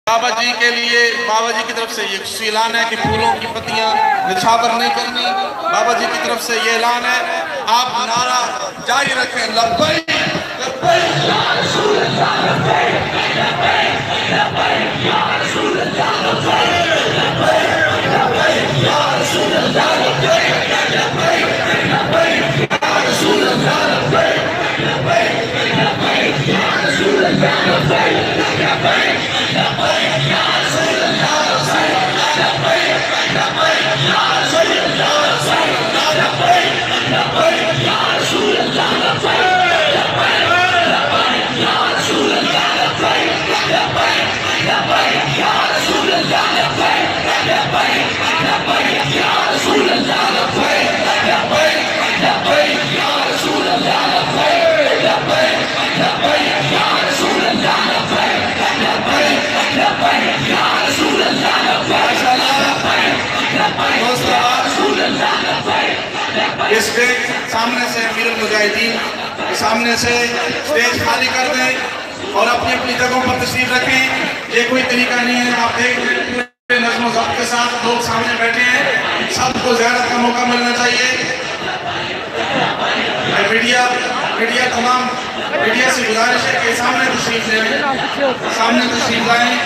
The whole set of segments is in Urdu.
بابا جی کے لیے بابا جی کی طرف سے یہ اعلان ہے کہ پھولوں کی پتیاں نچھاور نہیں کرنی. بابا جی کی طرف سے یہ اعلان ہے, آپ نعرہ جاری رکھیں, لبیک لبیک یا رسول اللہ, لبیک لبیک لبیک یا رسول اللہ, لبیک لبیک لبیک یا رسول اللہ, لبیک لبیک لبیک یا رسول اللہ, لبیک لبیک لبیک یا رسول اللہ, لبیک لبیک سامنے سے امیر المجاہدین سامنے سے سٹیج خالی کر دیں اور اپنی اپنی جگہوں پر تشریف رکھیں. یہ کوئی طریقہ نہیں ہے, آپ دیکھ رہے نظم و ضبط کے ساتھ لوگ سامنے بیٹھے ہیں, سب کو زیارت کا موقع ملنا چاہیے. میڈیا تمام میڈیا سے گزارش ہے کہ سامنے تشریف لیں, سامنے تشریف لائیں.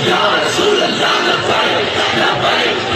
Ya Rasulullah, labbaik, labbaik.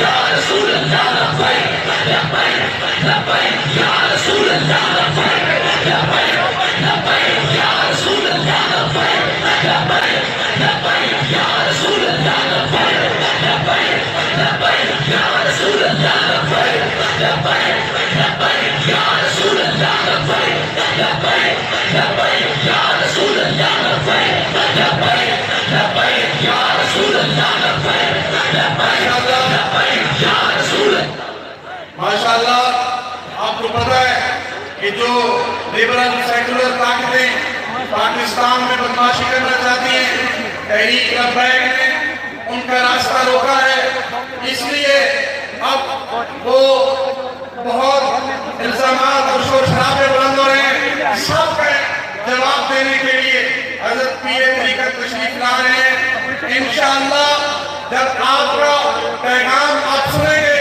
Ya Rasulullah ماشاءاللہ آپ کو پتہ ہے کہ جو لیبرل سیکولر طاقتیں پاکستان میں بدماشی کرنا چاہتی ہیں، تحریک لبیک نے ان کا راستہ روکا ہے، اس لیے اب وہ بہت الزامات اور شور شرابے بلند ہو رہے ہیں۔ سب کا جواب دینے کے لیے حضرت پیر طریقت تشریف لا رہے ہیں۔ انشاءاللہ جب آپ کا پیغام آپ سنیں گے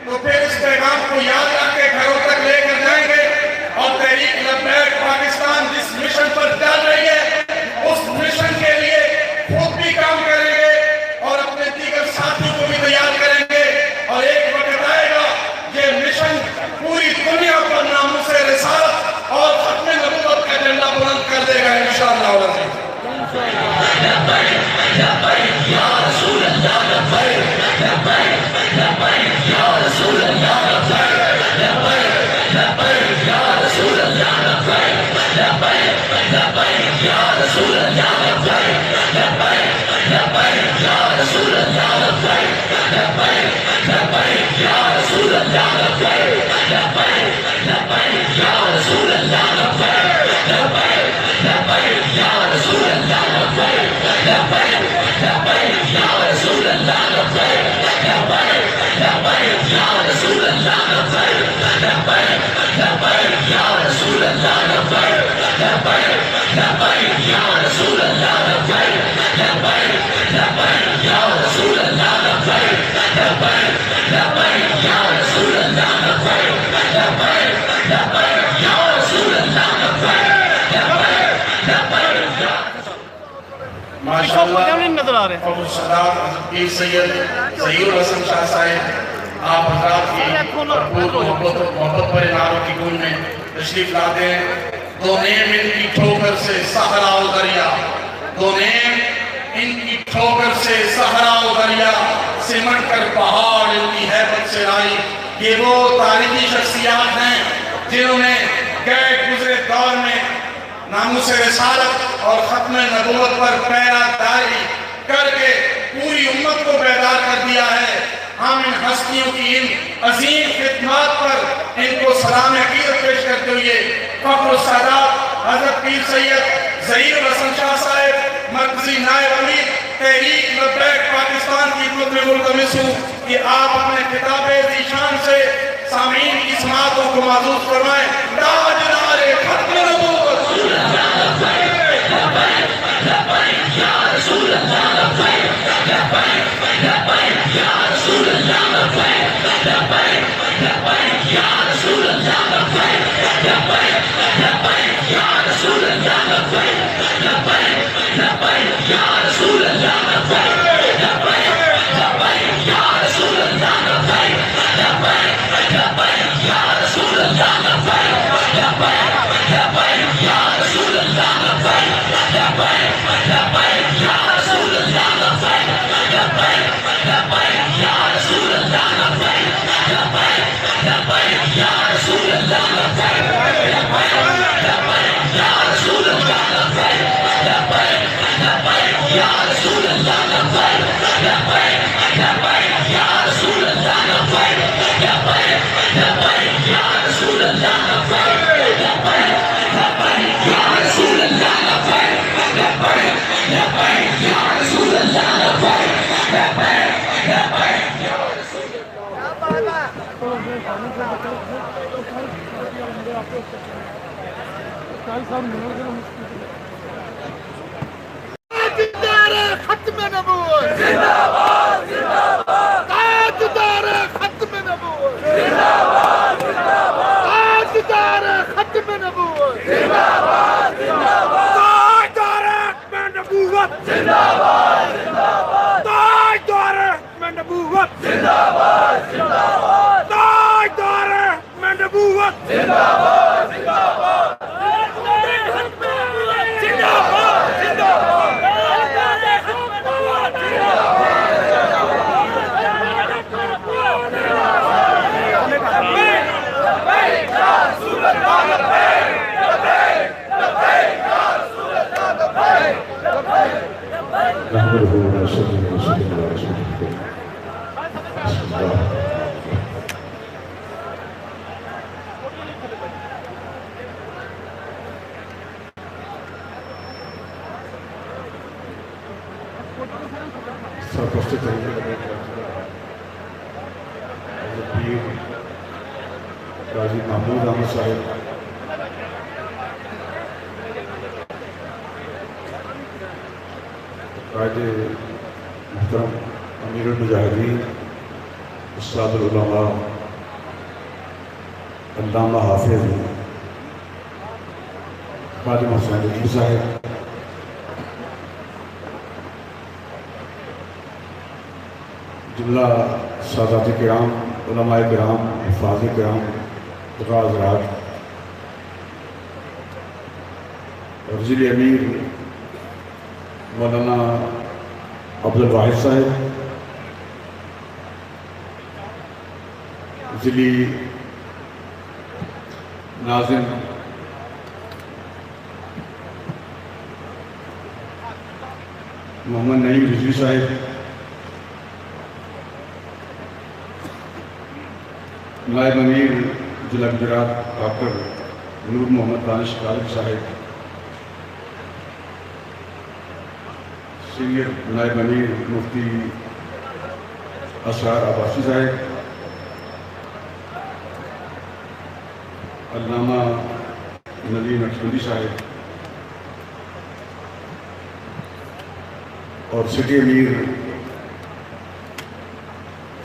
تو پھر اس پیغام کو یاد رکھ کے گھروں تک لے کر جائیں گے، اور تحریک لبیک پاکستان جس مشن پر چل رہی ہے اس مشن کے لیے خود بھی کام کریں گے اور اپنے دیگر ساتھیوں کو بھی تیار کریں گے، اور ایک وقت آئے گا یہ مشن پوری دنیا پر ناموس رسالت اور ختم نبوت کا جھنڈا بلند کر دے گا انشاءاللہ العزیز۔ یا رسول اللہ لبیک لبیک لبیک یا رسول اللہ لبیک لبیک لبیک یا رسول اللہ لبیک لبیک لبیک یا رسول اللہ لبیک لبیک لبیک یا رسول اللہ لبیک لبیک لبیک یا رسول اللہ لبیک لبیک لبیک یا رسول اللہ لبیک لبیک لبیک یا رسول اللہ لبیک لبیک لبیک یا رسول اللہ لبیک لبیک لبیک یا رسول اللہ لبیک لبیک لبیک یا رسول اللہ لبیک لبیک لبیک یا رسول اللہ لبیک لبیک لبیک یا رسول اللہ لبیک لبیک لبیک یا رسول اللہ لبیک لبیک لبیک یا رسول اللہ لبیک لبیک لبیک یا ماشاءاللہ ابو صدار پیر سید ظہیر الحسن شاہ صاحب آپ حضرات کی محبت پر نعروں کی گونج میں تشریف لاتے ہیں۔ دو نیم ان کی ٹھوکر سے صحرا و دریا، دو نیم ان کی ٹھوکر سے صحرا و دریا، سمٹ کر پہاڑ ان کی ہیبت سے لائی۔ یہ وہ تاریخی شخصیات ہیں جنہوں نے گئے گزرے دور میں ناموس رسالت اور ختم نبوت پر پیرا داری کر کے پوری امت کو بیدار کر دیا ہے۔ ہم ان ہستیوں کی ان عظیم خدمات پر ان کو سلام عقیدت پیش کرتے ہوئے فخر السادات حضرت پیر سید ظہیر الحسن شاہ صاحب مرکزی نائب امیر تحریک لبیک پاکستان کی خدمت میں ملتمس ہوں کہ آپ اپنے خطاب ذیشان سے سامعین کی سماعتوں کو معزز فرمائیں۔ تاجدار ختم نبوت یا رسول اللہ لبیک لبیک لبیک یا رسول اللہ لبیک لبیک لبیک یا رسول اللہ لبیک لبیک لبیک یا رسول اللہ لبیک لبیک لبیک یا رسول اللہ لبیک لبیک لبیک یا رسول اللہ لبیک لبیک لبیک یا رسول اللہ لبیک لبیک لبیک یا رسول اللہ لبیک لبیک لبیک یا رسول اللہ لبیک لبیک لبیک یا رسول اللہ لبیک لبیک لبیک یا رسول اللہ لبیک لبیک لبیک یا رسول اللہ لبیک لبیک لبیک یا رسول اللہ لبیک لبیک لبیک یا رسول اللہ لبیک لبیک لبیک یا رسول اللہ لبیک لبیک لبیک یا رسول اللہ لبیک لبیک لبیک یا رسول اللہ لبیک لبیک لبیک یا تاجدار ختم نبوت زندہ باد زندہ باد، تاجدار ختم نبوت زندہ باد زندہ باد، تاجدار ختم نبوت زندہ باد زندہ باد، تاجدار ختم نبوت زندہ باد زندہ باد، تاجدار ختم نبوت زندہ باد زندہ باد، تاجدار ختم نبوت زندہ باد زندہ باد، رسول اللہ لبیک سرپرست طریقے پیر قاضی محمود احمد صاحب، قائد محترم امیر المجاہدین استاد العلماء علامہ حافظ خادم حسین علی صاحب، جملہ سادات کرام، علماء کرام، حفاظ کرام، حضرات، وزیر امیر مولانا عبدالواحد صاحب، ضلعی ناظم محمد نعیم رضوی صاحب، نائب امیر ضلع گجرات ڈاکٹر نور محمد دانش طالب صاحب، سینئر نائب امیر مفتی اسرار عباسی صاحب، علامہ ندیم نقشبندی صاحب، اور سٹی امیر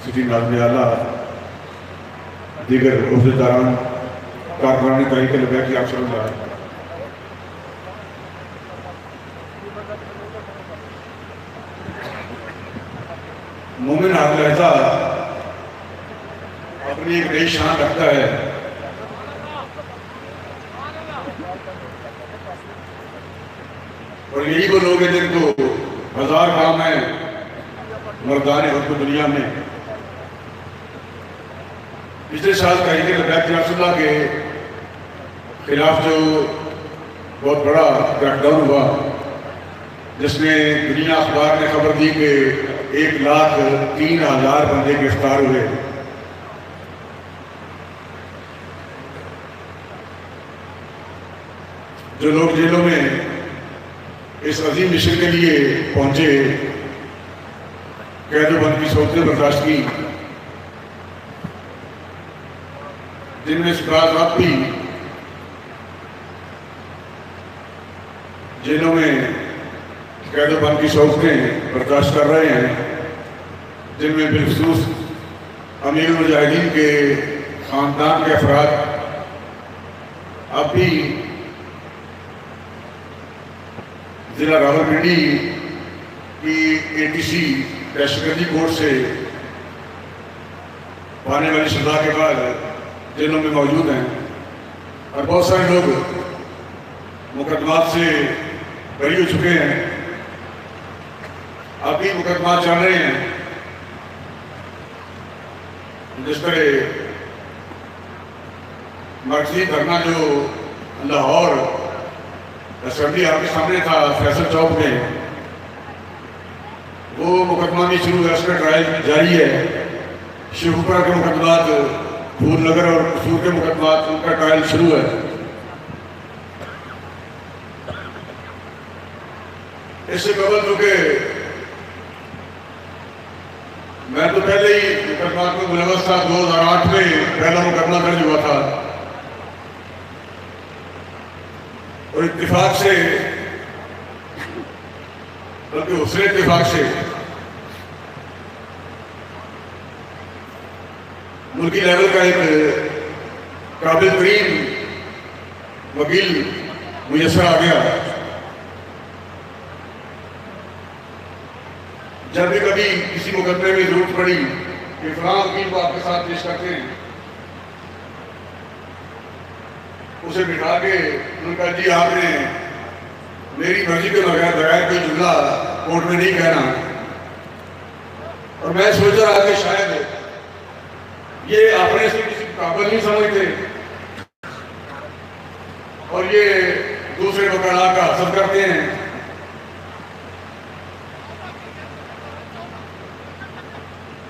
سٹی ناظم اعلیٰ، دیگر عہدیداران، کارکنان تحریک لبیک کی آپ صلی اللہ علیہ وسلم، مومن ہر لہجہ اپنی ایک نئی شان رکھتا ہے، اور یہی وہ لوگ ہیں جن کو ہزار کام ہیں مردان حکم دنیا میں۔ پچھلے سال تحریک لبیک رسول اللہ کے خلاف جو بہت بڑا کریک ڈاؤن ہوا، جس میں دنیا اخبار نے خبر دی کہ 1,03,000 بندے گرفتار ہوئے، جو لوگ جیلوں میں اس عظیم مشن کے لیے پہنچے، قید و بند کی صورتیں برداشت کی، جن میں سے بعض آپ بھی جیلوں میں قید و بند کی صورتیں برداشت کر رہے ہیں، جن میں بالخصوص امیر المجاہدین کے خاندان کے افراد اب بھی ضلع راولپنڈی کی ATC دہشت گردی کورٹ سے پانے والی سزا کے بعد جیلوں میں موجود ہیں، اور بہت سارے لوگ مقدمات سے بری ہو چکے ہیں، اب بھی مقدمات چل رہے ہیں۔ جس طرح مرکزی دھرنا جو لاہور اسمبلی آپ کے سامنے تھا فیصل چوک میں، وہ مقدمہ بھی شروع ہے، اس کا ٹرائل جاری ہے۔ شیخوپورہ کے مقدمات، پھول نگر اور قصور کے مقدمات، ان کا ٹرائل شروع ہے۔ اس سے قبل چونکہ میں تو پہلے ہی مقدمات میں ملوث تھا، 2008 میں پہلا مقدمہ درج ہوا تھا، اور اتفاق سے، بلکہ حسن اتفاق سے، ملکی لیول کا ایک قابل ترین وکیل میسر آ گیا۔ جب بھی کبھی کسی مقدمے میں ضرورت پڑی کہ فلاں وکیل کو آپ کے ساتھ پیش کرتے ہیں، اسے بٹھا کے ان کا جی آپ نے میری مرضی کے بغیر کوئی جملہ کورٹ میں نہیں کہنا، اور میں سوچ رہا کہ شاید یہ اپنے سے کسی قابل نہیں سمجھتے اور یہ دوسرے وکلاء کا حسد کرتے ہیں۔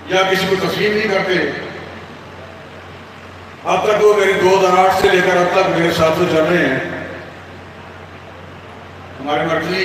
یا کسی کو تسلیم نہیں کرتے۔ اب تک وہ میرے 2008 سے لے کر اب تک میرے ساتھ چل رہے ہیں۔ ہمارے مرکزی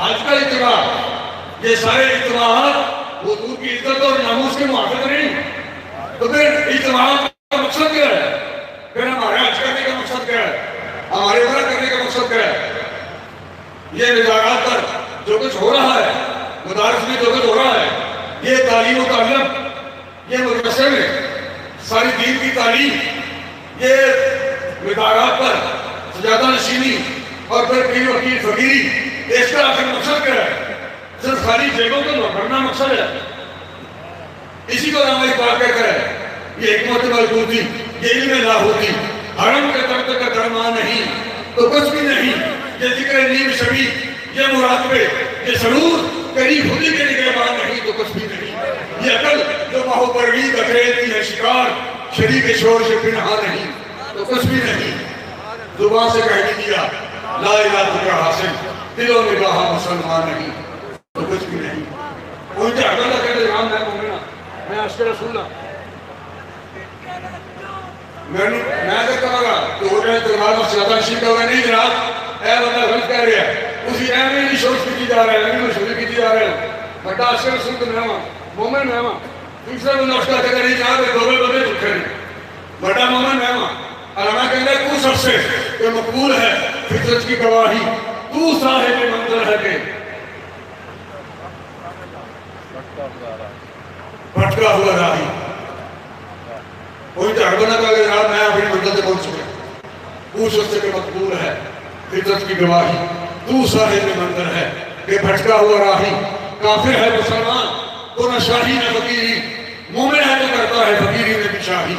آج کا اجتماع، یہ سارے اجتماعات حضور کی عزت اور ناموس کے محافظ نہیں، تو پھر اجتماع کا مقصد کیا ہے؟ پھر ہمارے حج کرنے کا مقصد کیا ہے؟ ہمارے عمرہ کرنے کا مقصد کیا ہے؟ یہ نظارات پر جو کچھ ہو رہا ہے، مدارس میں جو کچھ ہو رہا ہے، یہ تعلیم و تعلم، یہ مدرسے میں ساری دین کی تعلیم، یہ مدارات پر سجادہ نشینی اور پھر پیر وکیل فقیری، اس کا آخر مقصد کیا ہے؟ صرف خالی جیبوں کو بھرنا مقصد ہے؟ اسی کو علامہ اقبال کہتا ہے یہ حکمت ملکوتی، یہ علم لاہوتی، حرم کے درد کا درمان نہیں تو کچھ بھی نہیں، یہ ذکر نیم شبی، یہ مراقبے، یہ سرور قریب خودی کے نگہبان نہیں تو کچھ بھی نہیں، یہ عقل جو ماہو پروید اکریلتی ہے شکار، شریک شور سے پنہا نہیں تو کچھ بھی نہیں، زبان سے کہہ دیا لا الہ کا حاصل، دلوں میں کہا مسلمان نہیں تو کچھ بھی نہیں۔ پہنچے عقل کہتے امام میں مومنہ، میں عشق رسول اللہ، میں کہتا گا کہ ہو جائے تلوار میں سیادہ نشین کا ہوگا نہیں جناب، اے بندہ غلط کہہ رہا ہے، اسی اہم ہی نہیں شوش کی جا رہا ہے، اہم مشہوری کی جا رہا ہے، بڑا عشق رسول کا نعمہ، مومن نعمہ، دوسرا بندہ اس کا کہتا نہیں جہاں پہ دوبے بدے چکھے نہیں، بڑا مومن نعمہ، علامہ کہتا ہے تو سب سے کہ مقبول ہے فطرت کی گواہی، تو صاحب منظر ہے کہ بھٹکا ہوا راہی، کوئی تحربنہ کا اگر جناب میں اپنی منزل سے پہنچ چکے پوچھ اس سے کہ مقبول ہے فطرت کی گواہی، تو صاحب منظر ہے کہ بھٹکا ہوا راہی، کافر ہے مسلمان تو نہ شاہی نہ فقیری، مومن ہے تو کرتا ہے فقیری نے بھی شاہی،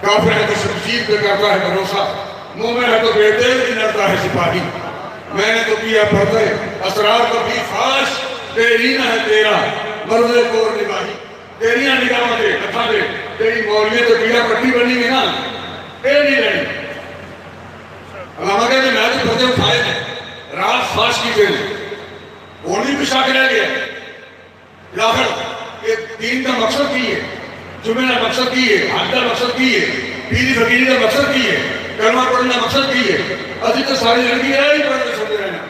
کافر ہے تو شمشیر پہ کرتا ہے بھروسہ، مومن ہے تو بے دل کی لڑتا ہے سپاہی، میں نے تو کیا پردے اسرار کو بھی فاش، تیری نہ ہے تیرا مرد کور نباہی، تیریاں نگاہ دے کتھا دے، تیری مولیے تو کیا پٹی بنی گی نا، اے نہیں لڑی۔ علامہ کہتے ہیں میں تو پردے اٹھائے ہیں، رات فاش کی دے ہونی بھی شاک رہ گیا، لاخر یہ دین کا مقصد کی ہے، جمعہ کا مقصد کی ہے، حج کا مقصد کی ہے، پیری فقیری کا مقصد کی ہے، کلمہ پڑھنا مقصد کی ہے، ابھی تو ساری لڑکی ہے ہی پڑھنے سنتے رہنا،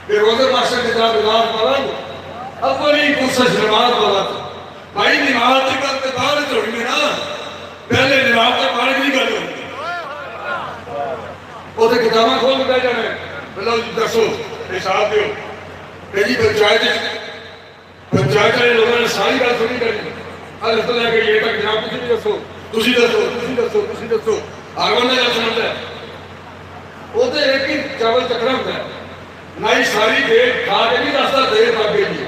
یہ روزے ماشٹر کے ساتھ نماز پڑھا اولی پوچھش نماز پڑھا تھا، بھائی نماز کی بات پہ بار چھوڑی میں نا، پہلے نماز کے بارے نہیں کر لوں وہ تو کتاباں کھول کے بیٹھ جانے مطلب دسو حساب دیو کہ جی پنچایت والے لوگوں نے ساری بات سنی کرنی اللہ تعالیٰ کہ یہ تک جناب تسی بھی دسو تسی دسو تسی دسو تسی دسو آگوان نے جب سنتا ہے وہ تو ایک ہی چاول چکرہ ہوتا ہے نہ ہی ساری دیر کھا کے نہیں دستا دیر پاک کے لیے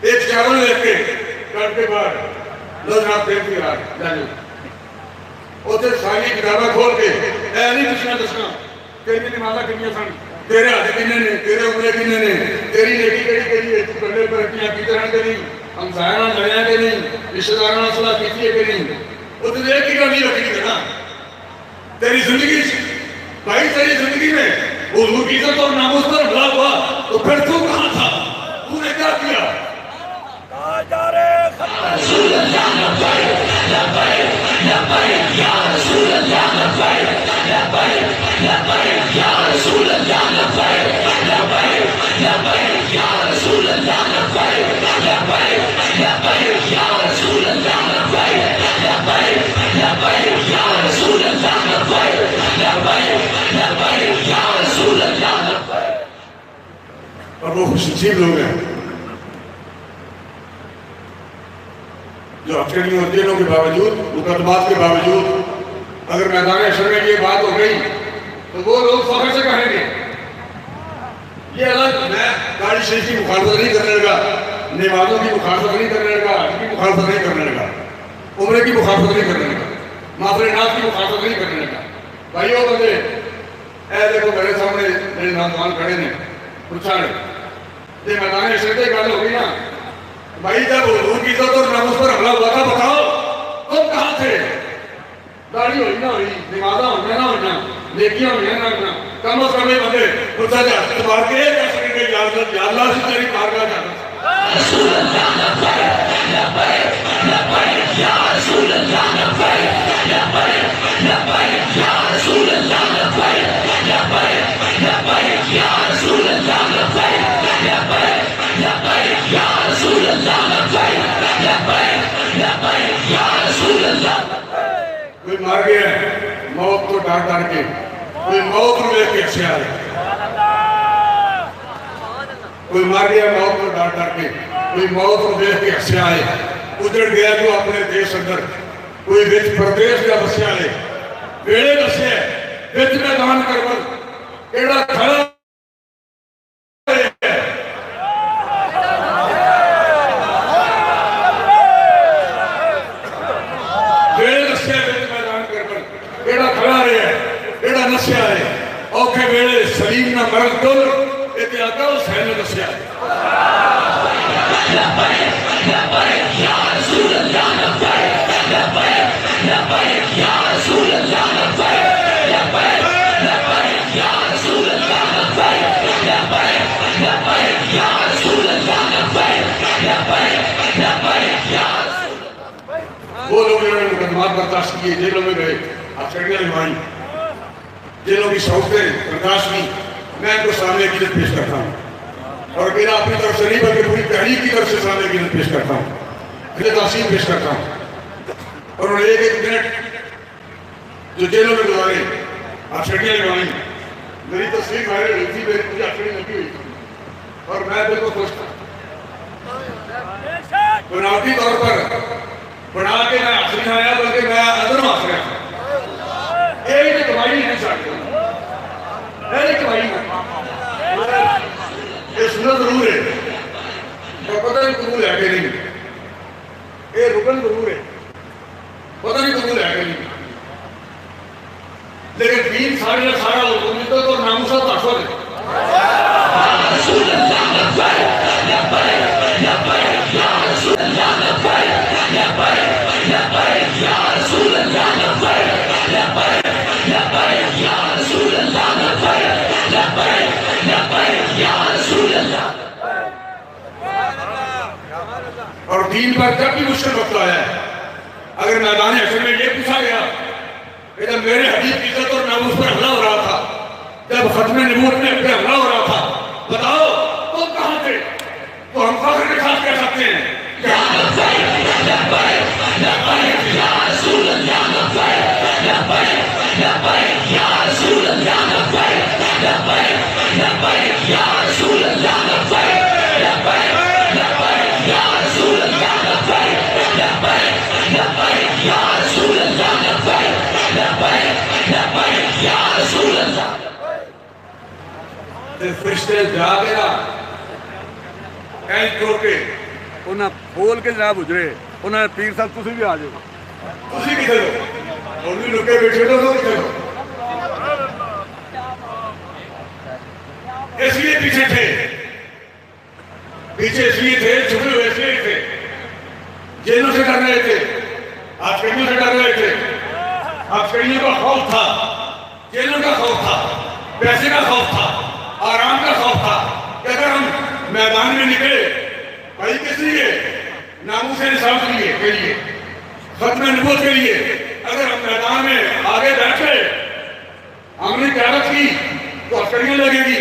ایک چاول لے کے کٹ کے بعد لو جناب دیر کی رات جانو وہ تو ساری کتابیں کھول کے اے نہیں دسنا تیری نمازہ کنیا سن تیرے ہاتھ کنے نے تیرے عمرے کنے نے تیری نیکی کری ہے تو پہلے پر کیا کی طرح کے نہیں ہم سائنہ لڑیا کے نہیں رشتہ دارانہ صلاح کیتی ہے کہ نہیں وہ تو ایک ہی کرنی رکھی کرنا تیری زندگی بھائی تیری زندگی میں حضور کی عزت اور ناموس پر حملہ ہوا تو پھر تو کہاں تھا تو نے کیا کیا رسول اللہ لبیک لبیک لبیک یا رسول اللہ لبیک لبیک لبیک یا رسول اللہ لبیک لبیک لبیک یا رسول اللہ لبیک لبیک لبیک یا رسول اللہ لبیک لبیک لبیک یا رسول اللہ لبیک لبیک لبیک یا رسول اللہ لبیک۔ اور وہ خوش نصیب لوگ ہیں جو عسکریوں اور جیلوں کے باوجود مقدمات کے باوجود اگر میدان حشر میں یہ بات ہو گئی تو وہ لوگ فخر سے کہیں گے یہ الگ میں گاڑی شریف کی مخالفت نہیں کرنے لگا نمازوں کی مخالفت نہیں کرنے لگا حج کی مخالفت نہیں کرنے لگا عمرے کی مخالفت نہیں کرنے لگا معافرینات کی مخالفت نہیں کرنے لگا بھائیو بندے اے دیکھو میرے سامنے میرے نوجوان کھڑے نے پوچھا رہے یہ میدان حشر کی گل ہو گئی نا بھائی جب حضور کی عزت اور ناموس پر حملہ ہوا تھا بتاؤ تم کہاں تھے داڑھی ہوئی نہ ہوئی نمازہ ہوئی نہ ہوئی نیکیاں ہوئی نہ ہوئی کم از کم بندے پوچھا جائے تو بار کے یہ کہہ سکیں گے یا اللہ سے تیری بارگاہ جانا رسول اللہ لبیک لبیک لبیک یا رسول اللہ لبیک لبیک لبیک یا رسول اللہ لبیک لبیک لبیک یا کوئی مر گیا موت کو ڈر ڈر کے، کوئی موت کو لے کے ہسیا ہے، کوئی مر گیا موت کو ڈر ڈر کے، کوئی موت کو دیکھ کے ہسیا ہے، اجڑ گیا جو اپنے دیش اندر، کوئی وچ پردیش کا بسیا ہے، ویڑے دسیا ہے وچ میدان کربل کیڑا کھڑا نسیا ہے اوکھے ویلے سلیم نہ مرد دل ایتے آقا حسین نے نسیا ہے وہ لوگ انہوں نے مقدمات برداشت کیے جیلوں میں گئے آسٹریلیا لگوائی جنہوں کی شوقیں برداشت کی میں ان کو سامنے کی پیش کرتا ہوں اور میرا اپنی طرف سے نہیں بلکہ پوری تحریک کی طرف سے سامنے کی پیش کرتا ہوں پھر تحصیل پیش کرتا ہوں اور انہوں نے ایک منٹ جو جیلوں میں گزارے آسٹریلیا لگوائی میری تصویر وائرل ہوئی تھی مجھے آسٹریلیا لگی ہوئی تھی اور میں بالکل خوش تھا بناوٹی طور پر بنا کے میں آسٹریلیا آیا بلکہ میں ادھر آس رہا تھا ایک کمائی نہیں چاہتے ایک کمائی نہیں یہ سننا ضرور ہے اور پتہ نہیں قبول ہے کہ نہیں یہ رکن ضرور ہے پتہ نہیں قبول ہے کہ نہیں لیکن دین سارے سارا امیدوں تو ناموسا تحفظ ہے اور دین پر جب بھی مشکل وقت آیا ہے اگر میدان حشر میں یہ پوچھا گیا کہ جب میرے حبیب کی عزت اور ناموس پر حملہ ہو رہا تھا جب ختم نبوت میں پہ حملہ ہو رہا تھا بتاؤ تم کہاں تھے تو ہم فخر کے ساتھ کہہ سکتے ہیں فرشتے جا گیا کہیں چھوڑ کے انہیں کھول کے جناب اجرے انہیں نے پیر صاحب تسی بھی آ جاؤ تسی کدھر ہو اور بھی لکے بیٹھے تو کدھر ہو اس لیے پیچھے تھے پیچھے اس لیے تھے چھپے ہوئے اس لیے تھے جیلوں سے ڈر رہے تھے آسکریوں سے ڈر رہے تھے آسکریوں کا خوف تھا جیلوں کا خوف تھا پیسے کا خوف تھا آرام کا خوف تھا کہ اگر ہم میدان میں نکلے بھائی کس لیے ناموس انصاف کے لیے ختم نبوت کے لیے اگر ہم میدان میں آگے بیٹھے ہم نے قیادت کی تو عسکریاں لگے گی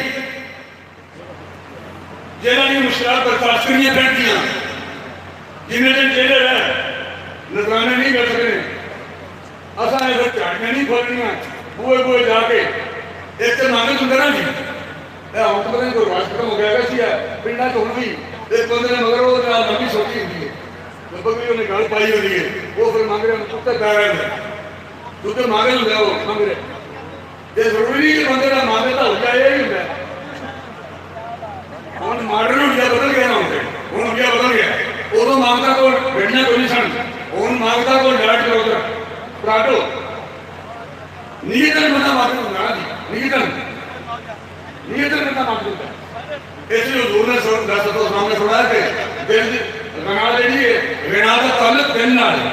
جیلہ کی مشکلات پر عسکریاں بیٹھ دیا جنہیں دن جیلے رہے نظرانے نہیں کر سکتے اساں ادھر چاڑیاں نہیں کھولنیاں بوئے جا کے ایک تو مانگے تم کرنا جی ہم تو پتہ نہیں کوئی رواج ختم ہو گیا ویسی ہے پنڈا چھوڑ بھی ایک بندے نے مگر وہ نبی سوچی ہوتی ہے لگ بھی انہیں گل پائی ہوتی ہے وہ پھر مانگ رہے ہیں کتے پہ رہے ہیں کتے مانگے ہوں گے وہ مانگ رہے یہ ضروری نہیں کہ بندے کا مانگے تھا ہو جائے یہی ہوتا ہے ان ماڈرن انڈیا بدل گیا نا ہوتے ان انڈیا بدل گیا ادو مانگتا کو بیٹھنا کوئی نہیں سن ان مانگتا کو ڈائٹ کرو ادھر پراٹو نیتن بندہ مانگے ہوں گا جی نیتن بندہ مانگے ہوتا ہے اس لیے حضور نے دست و اسلام نے سنا ہے کہ دل رنا لیڈی ہے رنا کا تعلق دل نہ ہے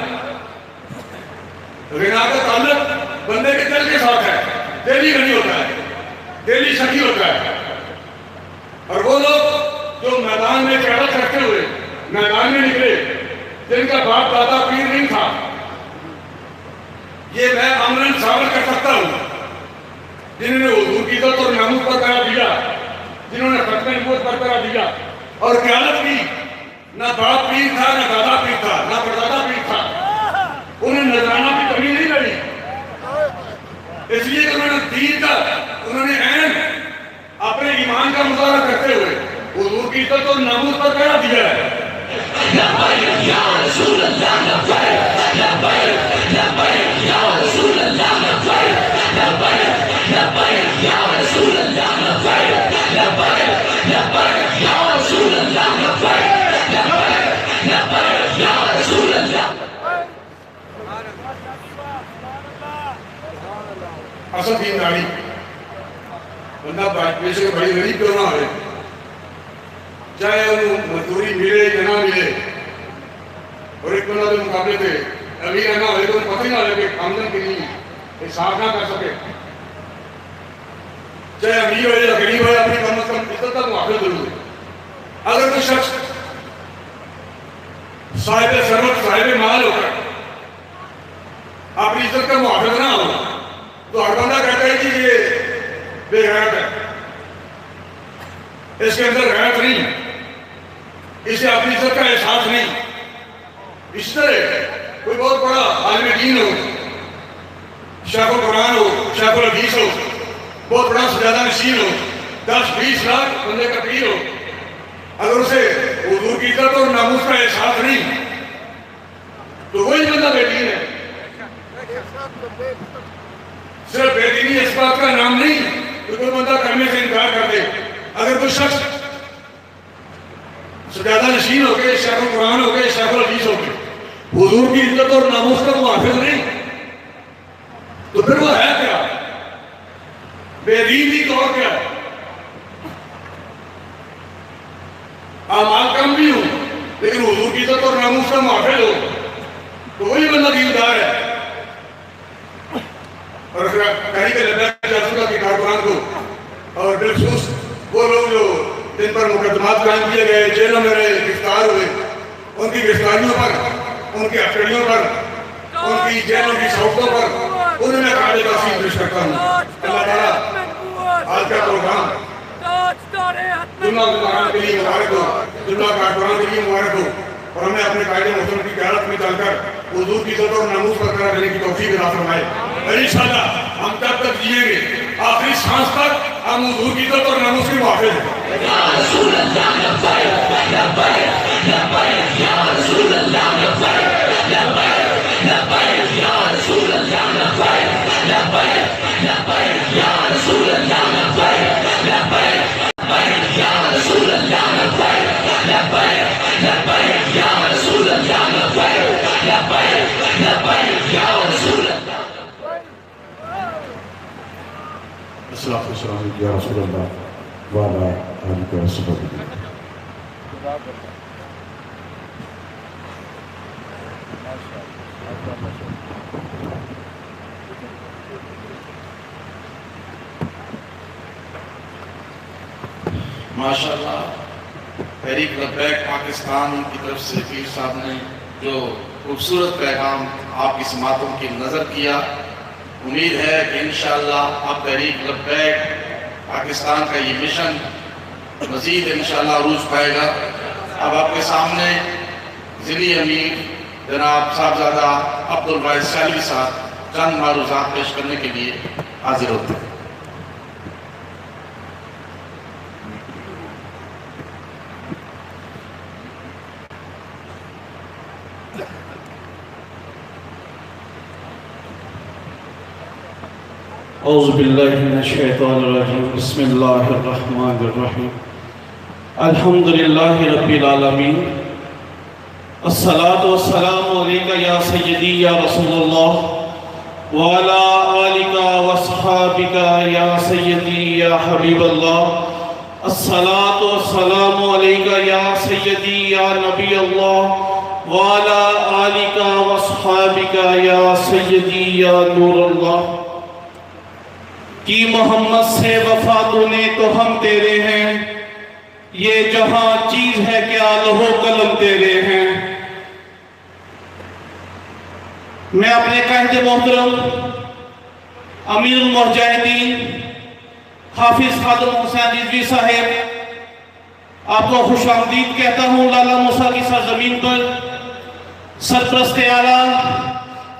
رنا کا تعلق بندے کے دل کے ساتھ ہے دل ہی غنی ہوتا ہے دل ہی سخی ہوتا ہے اور وہ لوگ جو میدان میں قیادت رکھتے ہوئے میدان میں نکلے جن کا باپ دادا پیر نہیں تھا یہ میں عملاً ثابت کر سکتا ہوں جنہوں نے حضور کی عزت اور ناموس پر قرار دیا جنہوں نے ختم نبوت پر قرار دیا اور قیادت کی نہ باپ پیر تھا نہ دادا پیر تھا نہ پردادا پیر تھا انہیں نذرانہ کی کمی نہیں لڑی، اس لیے کہ انہوں نے دین کا، انہوں نے عین اپنے ایمان کا مظاہرہ کرتے ہوئے حضور کی عزت اور ناموس پر کہہ دیا ہے۔ لبیک یا رسول اللہ لبیک، لبیک لبیک یا رسول اللہ لبیک، لبیک لبیک یا رسول اللہ لبیک، لبیک لبیک یا رسول اللہ لبیک، لبیک لبیک یا رسول اللہ۔ اصل دینداری بندہ بے شک بڑی غریب کیوں نہ ہوئے، چاہے انہوں مزدوری ملے یا نہ ملے، اور ایک بندہ جو مقابلے تھے امیر نہ ہوئے تو انہیں پتہ ہی نہ لگے آمدن کی نہیں حساب نہ کر سکے، چاہے امیر ہوئے یا غریب ہوئے اپنی کم از کم عزت کا محافظ ضرور ہے۔ اگر کوئی شخص صاحب ثروت صاحب مال ہو کر اپنی عزت کا محافظ نہ ہو تو ہر بندہ کہتا ہے کہ یہ بے غیرت ہے، اس کے اندر غیرت نہیں، اسے اپنی عزت کا احساس نہیں۔ اس طرح کوئی بہت بڑا عالم دین ہو، شیخ القرآن ہو، شیخ الحدیث ہو، بہت بڑا سجادہ نشین ہو، 10-20 لاکھ بندے کا پیر ہو، اگر اسے حضور کی عزت اور ناموس کا احساس نہیں تو وہی بندہ بے دین ہے۔ صرف بے دینی اس بات کا نام نہیں کہ کوئی بندہ کرنے سے انکار کر دے۔ اگر کوئی شخص سجادہ نشین ہو کے، شیخ القرآن ہو کے، شیخ الحدیث ہو کے حضور کی عزت اور ناموس کا محافظ نہیں تو پھر وہ ہے کیا؟ بے دین بھی تو اور کیا؟ اعمال کم بھی ہوں لیکن حضور کی عزت اور ناموس کا محافظ ہو تو وہی بندہ دیندار ہے۔ اور کہیں کہ لبیک یا رسول اللہ کے کارکنان کو اور بالخصوص وہ لوگ جو جن پر مقدمات قائم کیے گئے، جیلوں میں رہے، گرفتار ہوئے، ان کی گرفتاریوں پر، ان کی ہتھیلیوں پر، ان کی جیلوں کی سڑکوں پر انہیں میں قابل تحسین پیش کرتا ہوں۔ اللہ تعالیٰ آج کا پروگرام جمعہ گزاران کے لیے مبارک ہو، جمعہ کارکنان کے لیے مبارک ہو، اور ہمیں اپنے قائد محترم کی قیادت میں چل کر حضور کی عزت اور ناموس برقرار رہنے کی توفیق عطا فرمائے۔ اور انشاءاللہ ہم جب تک جئیں گے آخری سانس تک ہم حضور کی عزت اور ناموس کے محافظ ہیں۔ یا رسول اللہ لبیک، لبیک لبیک یا رسول اللہ لبیک، لبیک لبیک یا رسول اللہ لبیک، لبیک لبیک یا رسول اللہ لبیک، لبیک لبیک یا رسول اللہ لبیک، لبیک لبیک یا رسول اللہ لبیک، لبیک لبیک یا رسول اللہ۔ السلام علیکم یا رسول اللہ وعلا آلہ و صحبہ۔ ماشاءاللہ تحریک لبیک پاکستان کی طرف سے پیر صاحب نے جو خوبصورت پیغام آپ کی سماعتوں کی نظر کیا، امید ہے کہ انشاءاللہ اب تحریک لبیک پاکستان کا یہ مشن مزید انشاءاللہ عروج پائے گا۔ اب آپ کے سامنے ضلعی امیر جناب صاحبزادہ عبدالواحد سیالوی صاحب چند معروضات پیش کرنے کے لیے حاضر ہوتے ہیں۔ اعوذ باللہ من الشیطان الرجیم، بسم اللہ الرحمن الرحیم، الحمدللہ رب العالمین، الصلاة والسلام علیکہ یا سیدی یا رسول اللہ، وعلا آلکہ واصحابکہ یا سیدی یا حبیب اللہ، الصلاة والسلام علیکہ یا سیدی یا نبی اللہ، وعلا آلکہ واصحابکہ یا سیدی یا نور اللہ۔ کی محمد سے وفا تو نے تو ہم تیرے ہیں، یہ جہاں چیز ہے کیا لوح و قلم تیرے ہیں۔ میں اپنے قائد محترم امیر المجاہدین حافظ خادم حسین رضوی صاحب آپ کو خوش آمدید کہتا ہوں لالا موسیٰ کی سرزمین پر۔ سرپرست اعلیٰ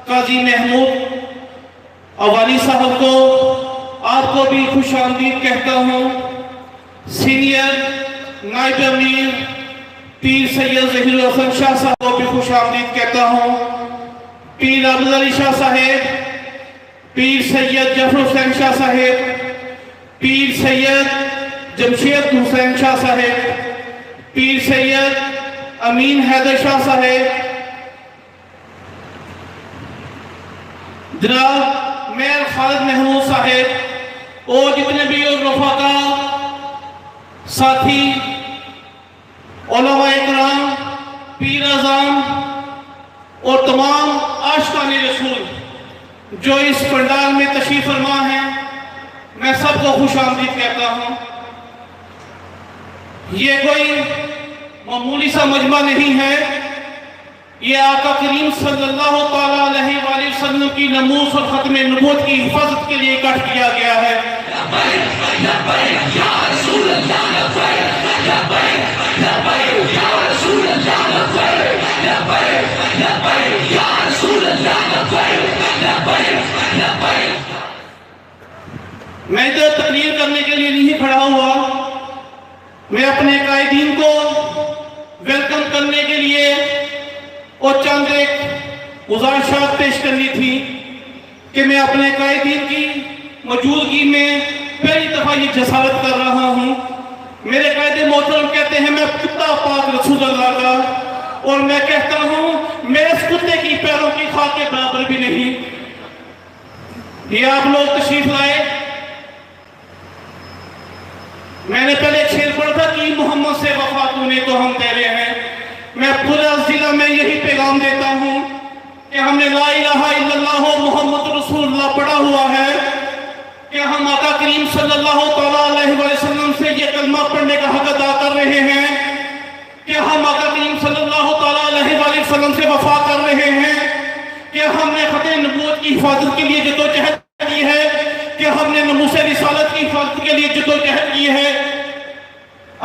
قاضی محمود اوالی صاحب کو، آپ کو بھی خوش آمدید کہتا ہوں۔ سینئر نائب امیر پیر سید ظہیر الحسن شاہ صاحب کو بھی خوش آمدید کہتا ہوں۔ پیر عبد علی شاہ صاحب، پیر سید جعفر حسین شاہ صاحب، پیر سید جمشید حسین شاہ صاحب، پیر سید امین حیدر شاہ صاحب، جناب میر خالد محمود صاحب اور جتنے بھی رفقا ساتھی علماء اکرام، پیر اعظام اور تمام عاشقان رسول جو اس پنڈال میں تشریف فرما ہیں، میں سب کو خوش آمدید کہتا ہوں۔ یہ کوئی معمولی سا مجمع نہیں ہے، یہ آقا کریم صلی اللہ تعالیٰ علیہ وآلہ وسلم کی ناموس اور ختم نبوت کی حفاظت کے لیے اکٹھا کیا گیا ہے۔ میں ادھر تقریر کرنے کے لیے نہیں کھڑا ہوا، میں اپنے قائدین کو ویلکم کرنے کے لیے اور چند ایک گزارشات پیش کرنی تھی کہ میں اپنے قائدین کی موجودگی میں پہلی دفعہ یہ جسارت کر رہا ہوں۔ میرے قائد محترم کہتے ہیں میں کتا پاک رسول اللہ کا، اور میں کہتا ہوں میں اس کتے کی پیروں کی خاک کے برابر بھی نہیں۔ یہ آپ لوگ تشریف لائے، میں نے پہلے ایک شعر پڑھا تھا کہ محمد سے وفا تو نے تو ہم تیرے ہیں۔ میں پورا ضلع میں یہی پیغام دیتا ہوں کہ ہم نے لا الہ الا اللہ محمد رسول اللہ پڑھا ہوا ہے، کہ ہم آقا کریم صلی اللہ تعالیٰ علیہ وسلم سے یہ کلمہ پڑھنے کا حق ادا کر رہے ہیں، کہ ہم آقا کریم صلی اللہ تعالیٰ علیہ وسلم سے وفا کر رہے ہیں، کہ ہم نے ختم نبوت کی حفاظت کے لیے جدوجہد کی ہے، کہ ہم نے ناموس رسالت کی حفاظت کے لیے جدوجہد کی ہے۔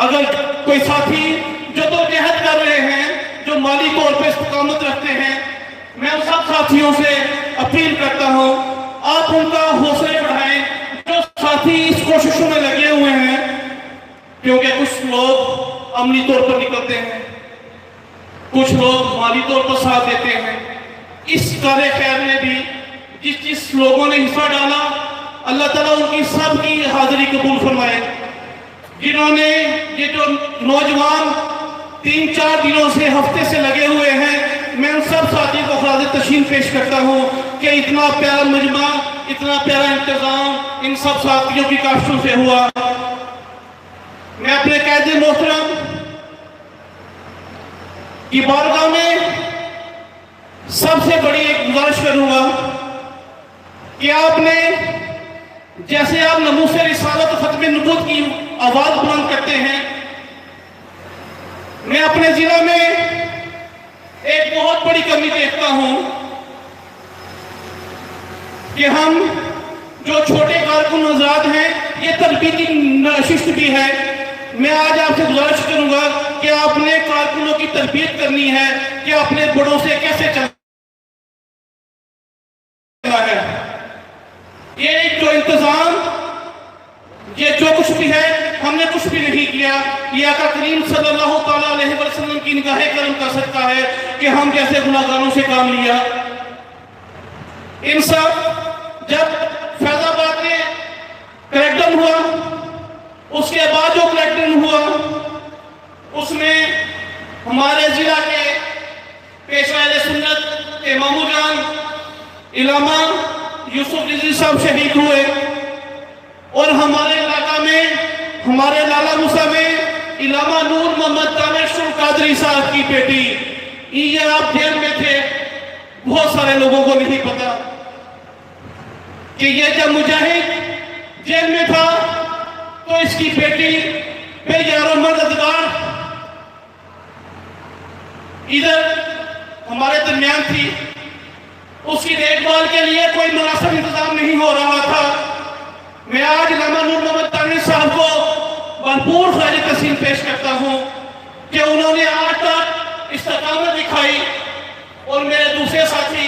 اگر کوئی ساتھی جدوجہد کر رہے ہیں جو مالی طور پہ استقامت رکھتے ہیں، میں ان سب ساتھیوں سے اپیل کرتا ہوں آپ ان کا حوصلہ بڑھائیں جو ساتھی اس کوششوں میں لگے ہوئے ہیں، کیونکہ کچھ لوگ عملی طور پر نکلتے ہیں، کچھ لوگ مالی طور پر ساتھ دیتے ہیں۔ اس کار خیر میں بھی جس لوگوں نے حصہ ڈالا، اللہ تعالیٰ ان کی سب کی حاضری قبول فرمائے۔ جنہوں نے یہ جو نوجوان 3-4 دنوں سے ہفتے سے لگے ہوئے ہیں، میں ان سب ساتھی کو خراج تحسین پیش کرتا ہوں کہ اتنا پیارا مجمع، اتنا پیارا انتظام ان سب ساتھیوں کی کاشتوں سے ہوا۔ میں اپنے قائد محترم کی بارگاہ میں سب سے بڑی ایک گزارش کروں گا کہ آپ نے جیسے آپ ناموس رسالت و ختم نبوت کی آواز بلند کرتے ہیں، میں اپنے ضلع میں ایک بہت بڑی کمی دیکھتا ہوں کہ ہم جو چھوٹے کارکن حضرات ہیں، یہ تربیتی نشست بھی ہے۔ میں آج آپ سے گزارش کروں گا کہ آپ نے کارکنوں کی تربیت کرنی ہے کہ اپنے بڑوں سے کیسے چلنا ہے۔ یہ جو انتظام، یہ جو کچھ بھی ہے، ہم نے کچھ بھی نہیں کیا، یہ آقا کریم صلی اللہ تعالیٰ علیہ وسلم کی نگاہ کرم کا صدقہ ہے کہ ہم جیسے گناہگاروں سے کام لیا۔ ان سب جب فیض آباد میں کریک ڈاؤن ہوا، اس کے بعد جو کریک ڈاؤن ہوا اس میں ہمارے ضلع کے پیشوا اہل سنت امام جان علامہ یوسف رضوی صاحب شہید ہوئے، اور ہمارے علاقہ میں ہمارے لالا موسیٰ میں علامہ نور محمد تانیشور قادری صاحب کی بیٹی، یہ آپ جیل میں تھے، بہت سارے لوگوں کو نہیں پتا کہ یہ جب مجاہد جیل میں تھا تو اس کی بیٹی بے یار و مددگار ادھر ہمارے درمیان تھی، اس کی دیکھ بھال کے لیے کوئی مناسب انتظام نہیں ہو رہا تھا۔ میں آج علامہ نور محمد تانیشور صاحب کو بھرپور خراج تحسین پیش کرتا ہوں کہ انہوں نے آج تک استقامت دکھائی، اور میرے دوسرے ساتھی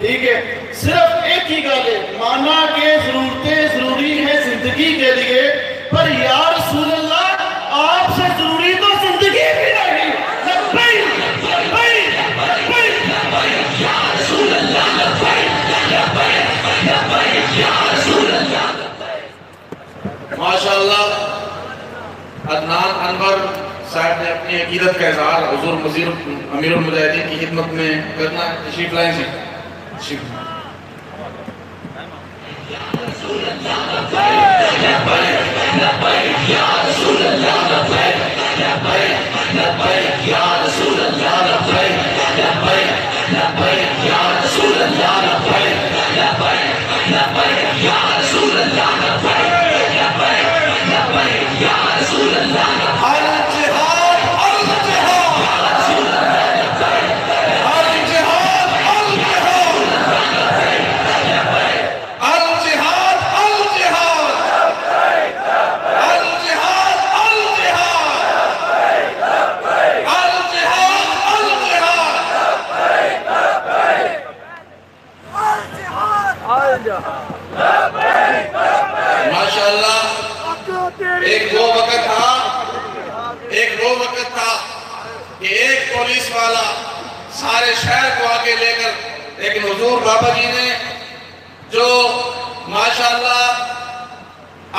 ٹھیک ہے، صرف ایک ہی گل ہے، مانا کہ ضرورتیں ضروری ہیں زندگی کے لیے، پر یا رسول اللہ آپ سے ضروری تو زندگی بھی نہیں۔ لبیک لبیک لبیک یا رسول اللہ لبیک لبیک لبیک یا رسول اللہ۔ ماشاءاللہ عدنان انور صاحب نے اپنی عقیدت کا اظہار حضور مزیر امیر المجاہدین کی خدمت میں کرنا ہے۔ تشریف لائیں جی، تشریف لائیں۔ ماشاءاللہ ایک وہ وقت تھا کہ ایک پولیس والا سارے شہر کو آگے لے کر، لیکن حضور بابا جی نے جو ماشاءاللہ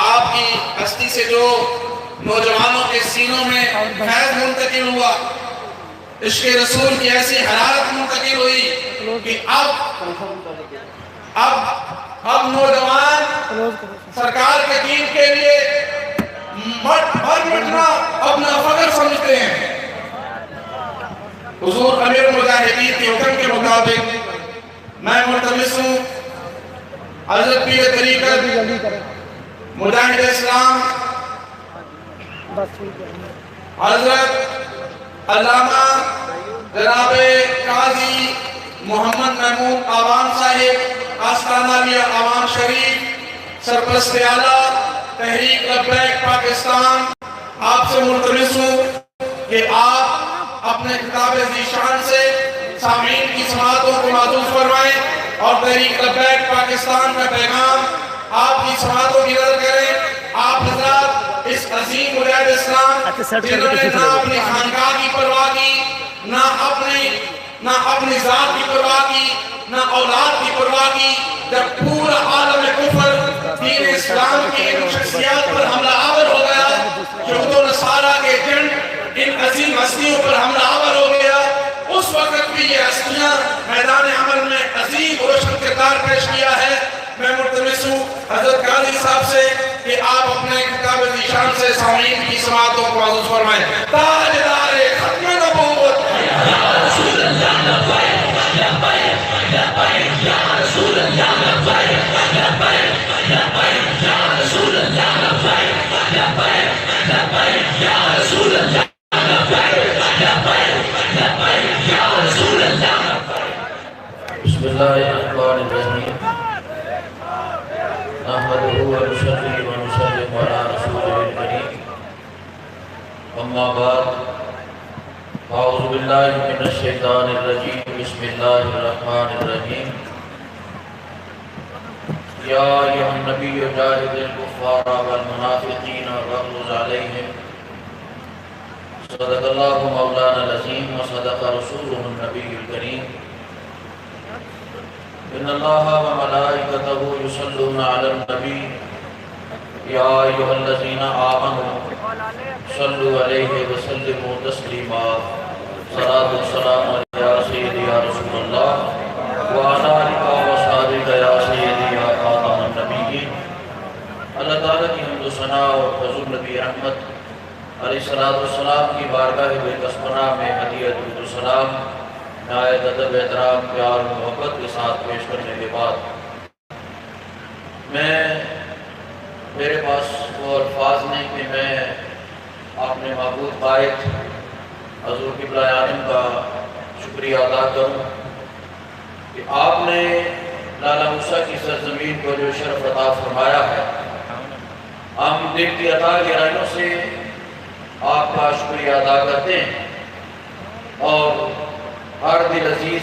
آپ کی ہستی سے جو نوجوانوں کے سینوں میں فیض منتقل ہوا، عشق رسول کی ایسی حرارت منتقل ہوئی کہ اب نوجوان سرکار کے دین کے لیے مر مٹنا اپنا فخر سمجھتے ہیں۔ حضور امیر المجاہدین کے حکم کے مطابق میں ملتمس ہوں حضرت پیر طریقت مجاہد اسلام حضرت علامہ جناب قاضی محمد محمود آوان صاحب آستانہ لیا آوان شریف سرپرست اعلیٰ تحریک لبیک پاکستان، آپ سے ملتمس ہوں کہ آپ اپنے خطاب ذیشان سے سامعین کی سماعتوں کو معزول فرمائیں اور تحریک لبیک پاکستان کا پیغام آپ کی سماعتوں کی نظر کریں۔ آپ حضرات اس عظیم مجاہد اسلام جنہوں نے نہ اپنی خانقاہ کی پرواہ کی، نہ اپنی ذات کی پرواہ کی، نہ اولاد کی پرواہ کی، جب پورا عالم کفر دین اسلام کی ان شخصیات پر حملہ آور ہو گیا، یہود و نصارہ کے جنڈ ان عظیم ہستیوں پر حملہ آور ہو گیا، اس وقت بھی یہ ہستیاں میدان عمل میں عظیم روشن کردار پیش کیا ہے۔ میں ملتمس ہوں حضرت قاضی صاحب سے کہ آپ اپنے کتاب ذیشان سے سامعین کی سماعتوں کو معزول فرمائیں۔ تاجدار ختم نبوت یا رسول اللہ لبیک لبیک لبیک یا رسول اللہ لبیک لبیک لبیک یا رسول اللہ لبیک لبیک لبیک یا رسول اللہ لبیک لبیک لبیک یا رسول اللہ لبیک۔ بسم اللہ الرحمن الرحیم، نحمده ونصلي ونسلم على رسوله الكريم، اما بعد، اعوذ باللہ من الشیطان الرجیم، بسم اللہ الرحمن الرحیم، یا ایھا النبی جاہد الکفار والمنافقین واغلظ علیہم، صدق اللہ مولانا العظیم وصدق رسولہ النبی الکریم، ان اللہ وملائکتہ یصلون علی النبی یا ایھا الذین آمنوا صلوا علیہ وسلموا تسلیما، صلاۃ والسلام علی یا سیدی یا رسول اللہ وعلی آلہ وصحبہ یا سیدی یا خاتم النبیین۔ اللہ تعالیٰ کی حمد و ثنا اور حضور نبی رحمت علیہ السلام کی بارگاہ بےکسپناہ میں ہدیہ درود و سلام نہایت ادب احترام پیار محبت کے ساتھ پیش کرنے کے بعد میرے پاس وہ الفاظ نہیں کہ میں اپنے معبود قائد حضور قبلہ عالم کا شکریہ ادا کروں کہ آپ نے لالا موسیٰ کی سرزمین کو جو شرف عطا فرمایا ہے، ہم دل کی عطا گہرائیوں سے آپ کا شکریہ ادا کرتے ہیں، اور ہر دل عزیز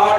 8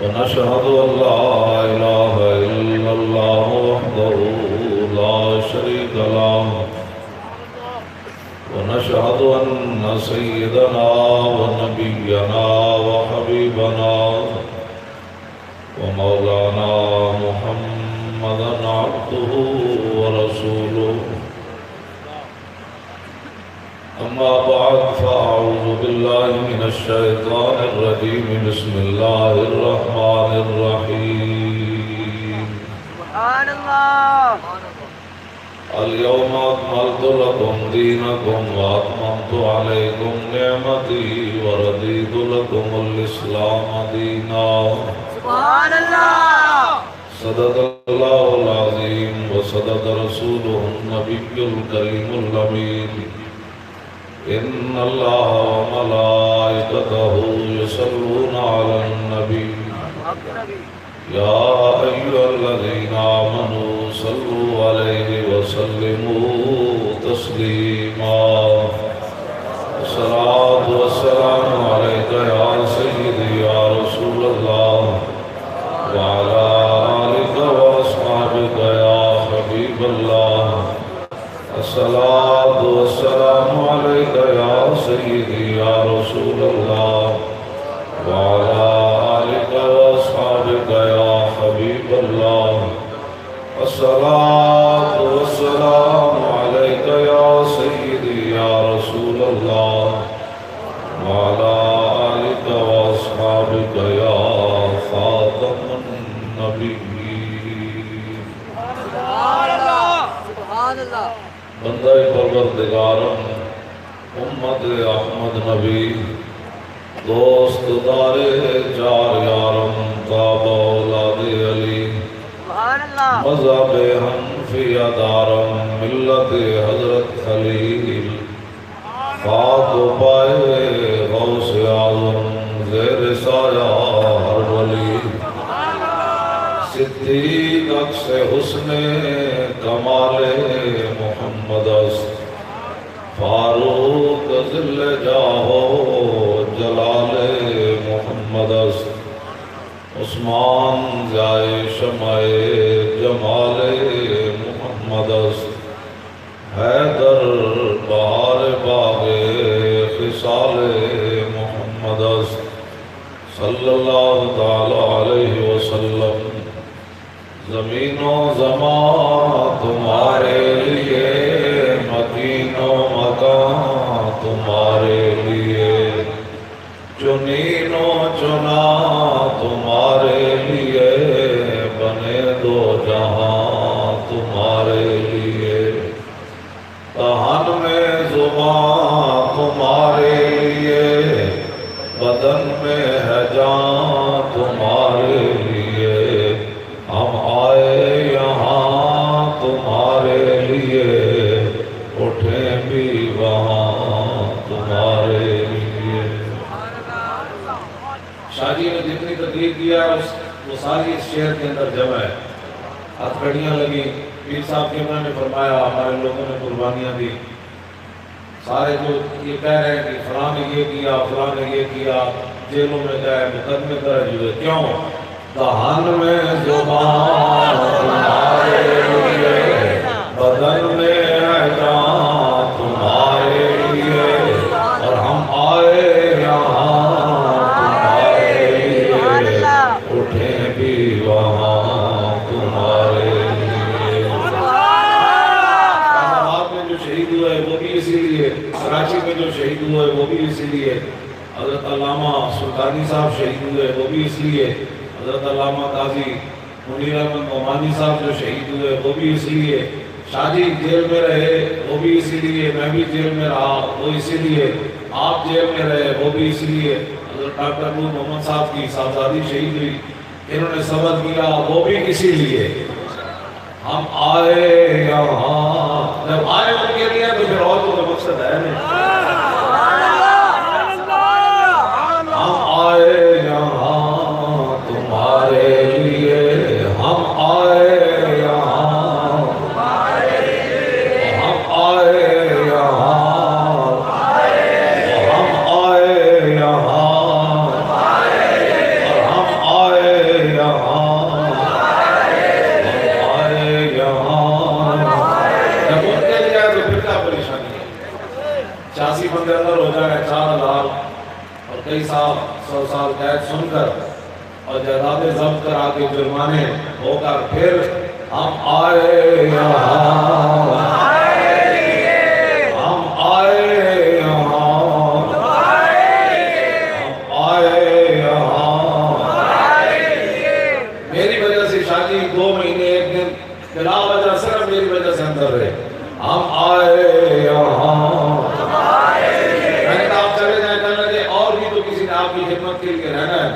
ونشهد أن لا إله إلا الله وحده لا شريك له ونشهد أن سيدنا ونبينا وحبيبنا ومولانا محمدا عبده ورسوله أما بعد فأعوذ بالله من الشيطان الرجيم بسم الله الرحمن الرحيم سبحان الله اليوم أكملت لكم دينكم وأتممت عليكم نعمتي ورضيت لكم الإسلام دينا سبحان الله صدق الله العظيم وصدق رسوله النبي الكريم الأمين إن الله وملائكته يصلون على النبي يا أيها الذين آمنوا صلوا عليه وسلموا تسليما الصلاة والسلام عليك يا سيدي يا رسول الله وعلى آلك وأصحابك يا حبيب الله الصلاة والسلام عليك يا سيدي يا رسول الله وعلى آلك وأصحابك يا حبيب الله الصلاة والسلام عليك يا سيدي يا رسول الله وعلى آلك وأصحابك يا خاتم النبيين سبحان الله سبحان الله بندہ پروردگارم امت احمد نبی دوست دار چار یارم تاب اولاد علی سبحان الله مذہب حنفیہ دارم ملت حضرت خلیل خاک پائے غوث اعظم زیر سایہ ہر ولی صدیق اکس حسن کمال محمد است فاروق ذل جاہو جلال محمد است عثمان جائے شمع جمال محمد است حیدر بہار باغ خصال محمد است صلی اللہ تعالی علیہ وسلم زمین و زمان تمہارے لیے مکین و مکان تمہارے لیے چنین و چنا تمہارے لیے بنے دو جہاں تمہارے لیے تہن میں زبان تمہارے لیے بدن میں ہے جان تمہارے لیے ہم آئے یہاں تمہارے لیے اٹھیں بھی وہاں تمہارے لیے شاہ جی نے جتنی تقریر کیا ہے وہ ساری اس شہر کے اندر جمع ہے ہاتھ کھڑیاں لگی پیر صاحب کے نے فرمایا ہمارے لوگوں نے قربانیاں دی سارے جو یہ کہہ رہے ہیں کہ فلاں نے یہ کیا فلاں نے یہ کیا جیلوں میں گئے مقدمے درج ہوئے کیوں دہان میں زبان تمہارے لیے بدن میں ہے جان تمہارے لیے اور ہم آئے یہاں تمہارے سلطانی صاحب شہید ہوئے وہ بھی اس لیے، حضرت علامہ قاضی منیر احمد نعمانی صاحب جو شہید ہوئے وہ بھی اس لیے، شاہ جی جیل میں رہے وہ بھی اسی لیے، میں بھی جیل میں رہا وہ اسی لیے، آپ جیل میں رہے وہ بھی اس لیے، حضرت ڈاکٹر نور محمد صاحب کی صاحبزادی شہید ہوئی، انہوں نے صبر کیا وہ بھی اسی لیے۔ ہم آئے یہاں، جب آئے ان کے لیے تو پھر اور تو مقصد ہے نہیں۔ ہم آئے یہاں تمہارے لیے، ہم آئے یہاں، ہم آئے یہاں، ہم آئے یہاں، اور ہم آئے یہاں، چاسی بندے اندر ہو جائے 4,000 اور کئی سال 100 سال قید سن کر اور جائیداد ضبط کرا کے جرمانے ہو کر پھر ہم آئے یہاں، ہم آئے یہاں، ہم آئے یہاں۔ میری وجہ سے شادی 2 مہینے 1 دن بلا وجہ صرف میری وجہ سے اندر رہے، ہم آئے یہاں۔ آپ کی خدمت کے لیے رہنا ہے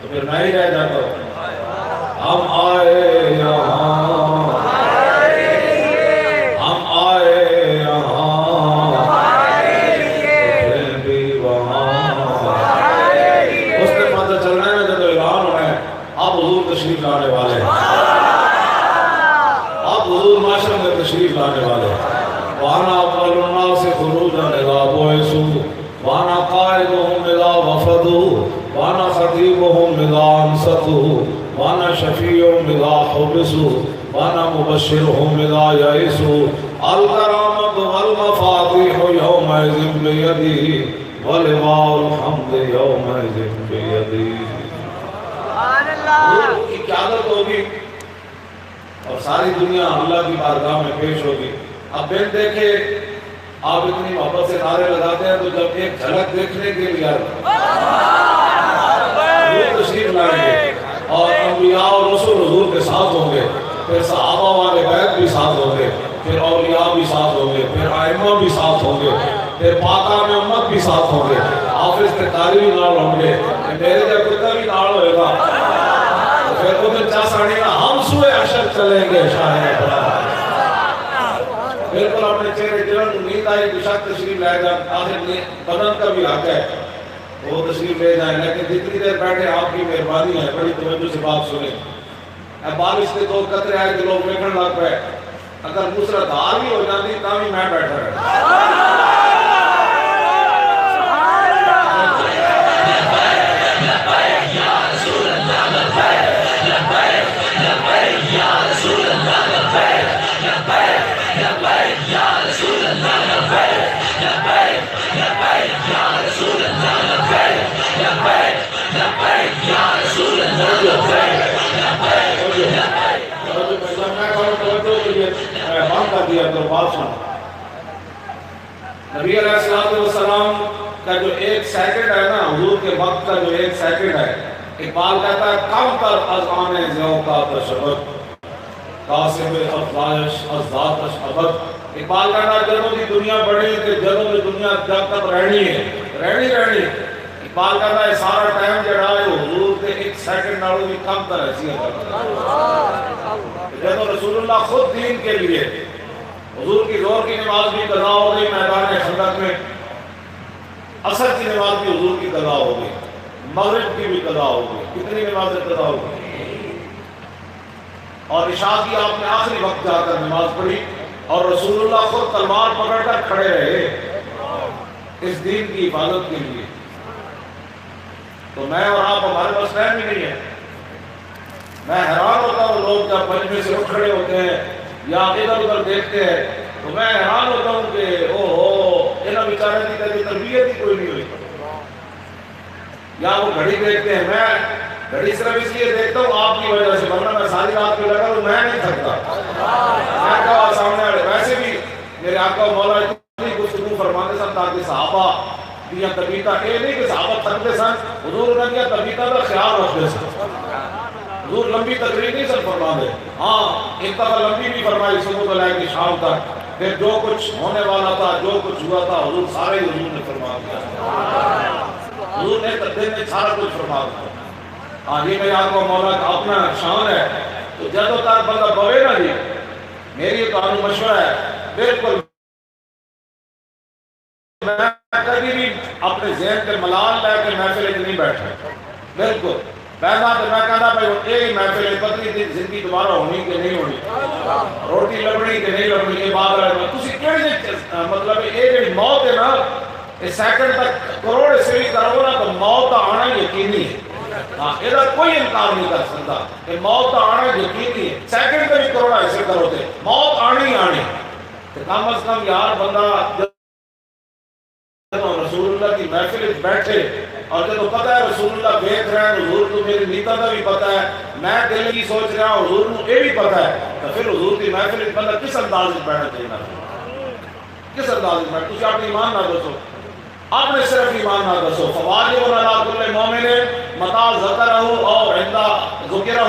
تو پھر میں ہی رہ جاتا ہوں۔ ہم آئے یہاں، ہم آئے یہاں، پھر بھی وہاں۔ اس نے پتہ چلنا ہے جب اعلان ہونا ہے آپ حضور تشریف لانے والے ہیں، آپ حضور معاشر میں تشریف لانے والے ہیں۔ وَأَنَا أَوَّلُ النَّاسِ خُرُوجًا إِذَا بُعِثُوا وَأَنَا قَائِدُهُمْ إِذَا وَفَدُوا وَأَنَا خَطِيبُهُمْ إِذَا أَنصَتُوا وَأَنَا شَفِيعُهُمْ إِذَا حُبِسُوا وَأَنَا مُبَشِّرُهُمْ إِذَا يَئِسُوا الْكَرَامَةُ وَالْمَفَاتِحُ يَوْمَئِذٍ بِيَدِهِ وَلِوَاءُ الْحَمْدِ يَوْمَئِذٍ بِيَدِهِ۔ سبحان اللہ، حضور کی قیادت ہوگی اور ساری دنیا اللہ کی بارگاہ میں پیش ہوگی۔ اب بین دیکھے آپ اتنی محبت سے نعرے لگاتے ہیں تو جب ایک جھلک دیکھنے کے لیے حضور تشریف لائیں گے اور انبیاء اور رسول حضور کے ساتھ ہوں گے، پھر صحابہ والے بیت بھی ساتھ ہوں گے، پھر اولیاء بھی ساتھ ہوں گے، پھر ائمہ بھی ساتھ ہوں گے، پھر پاکان امت بھی ساتھ ہوں گے، حافظ تقاری بھی نال ہوں گے، میرے جب کتا بھی نال ہوئے گا پھر وہ دن چاہ ساڑی میں ہم سوئے عشر چلیں گے شاہ بڑا۔ بالکل اپنے چہرے جلن نیند آئی بشک تشریف لے جائیں، آخر بدن کا بھی حق ہے وہ تشریف لے جائیں، لیکن جتنی دیر بیٹھے آپ کی مہربانی ہے، بڑی توجہ سے بات سنیں۔ اب بارش کے 2 قطرے آئے کہ لوگ بیٹھن لگ پائے، اگر موسلا دھار بھی ہو جاتی تب بھی میں بیٹھا رہا۔ نبی علیہ السلام کا جو 1 سیکنڈ ہے نا، حضور کے وقت کا جو 1 سیکنڈ ہے، اقبال کہتا ہے کم تر از آن ذوقا تشبت قاسم افزائش از ذاتش ابد۔ اقبال کہتا ہے جدوں کی دنیا بڑی کہ جدوں کی دنیا جب تک رہنی ہے رہنی اقبال کہتا ہے سارا ٹائم جڑا ہے حضور کے 1 سیکنڈ نالوں بھی کم تر حیثیت ہے۔ جدوں رسول اللہ خود دین کے لیے حضور کی ظہر کی نماز بھی قضا ہو گئی میدان خندق میں، عصر کی نماز بھی حضور کی قضا ہو گئی، مغرب کی بھی قضا ہو گئی، کتنی نمازیں قضا ہو گئی، اور عشاء کی آپ نے آخری وقت جا کر نماز پڑھی اور رسول اللہ خود تلوار پکڑ کر کھڑے رہے اس دین کی حفاظت کے لیے۔ تو میں اور آپ ہمارے پاس ٹائم ہی نہیں ہے۔ میں حیران ہوتا ہوں لوگ جب مجمع سے اٹھ کھڑے ہوتے ہیں یا ادھر ادھر دیکھتے ہیں تو میں حیران ہوتا ہوں کہ انہاں بیچارے کی تربیت ہی کوئی نہیں ہوئی، یا وہ گھڑی دیکھتے ہیں۔ میں گھڑی صرف اس لیے دیکھتا ہوں آپ کی وجہ سے، ورنہ میں ساری رات پہ لگا تو میں نہیں تھکتا۔ میں کہا سامنے والے ویسے بھی میرے آقا و مولا اتنی گفتگو فرماتے سن تاکہ صحابہ دیا تبیتا یہ نہیں کہ صحابہ تھکتے سن، حضور نے دیا تبیتا کا خیال رکھتے سن، حضور لمبی تقریر نہیں سن فرما دے، ہاں ایک دفعہ لمبی بھی فرمائی صبح سے لے کے شام تک، پھر جو کچھ ہونے والا تھا جو کچھ ہوا تھا حضور سارے حضور نے فرما دیا، حضور نے دن میں سارا کچھ فرما دیا۔ ہاں یہ میرے آپ کو مولا کا اپنا شان ہے، تو جدو تک بندہ بوے نا جی، میری تو آنو مشورہ ہے، بالکل میں کبھی بھی اپنے ذہن کے ملال لے کے محفل نہیں بیٹھا، بالکل پہلا تو میں کہنا بھائی یہ محفل پتلی دی زندگی دوبارہ ہونی کہ نہیں ہونی، روٹی لبنی کہ نہیں لبنی، یہ بات ہے تسی کیڑی مطلب یہ جڑی موت ہے نا، اس سیکنڈ تک کروڑ اسری کرو نا تو موت آنا یقینی ہے، ہاں یہ کوئی انکار نہیں کر سکتا کہ موت آنا یقینی ہے، سیکنڈ کا بھی کروڑا ایسے کرو تے موت آنی آنی، کم از کم یار بندہ رسول اللہ کی محفل بیٹھے اور جب پتہ ہے رسول اللہ دیکھ رہے ہیں، حضور کو میری نیتا کا بھی پتہ ہے، میں دل کی سوچ رہا ہوں حضور کو یہ بھی پتہ ہے، تو پھر حضور کی محفل بندہ کس انداز میں بیٹھنا چاہیے، کس انداز میں بیٹھنا، تجھے اپنی ایمان نہ دسو، آپ نے صرف ایمان نہ دسو، فواجب علی کل مومن متا ذکرہ اور عندہ ذکرہ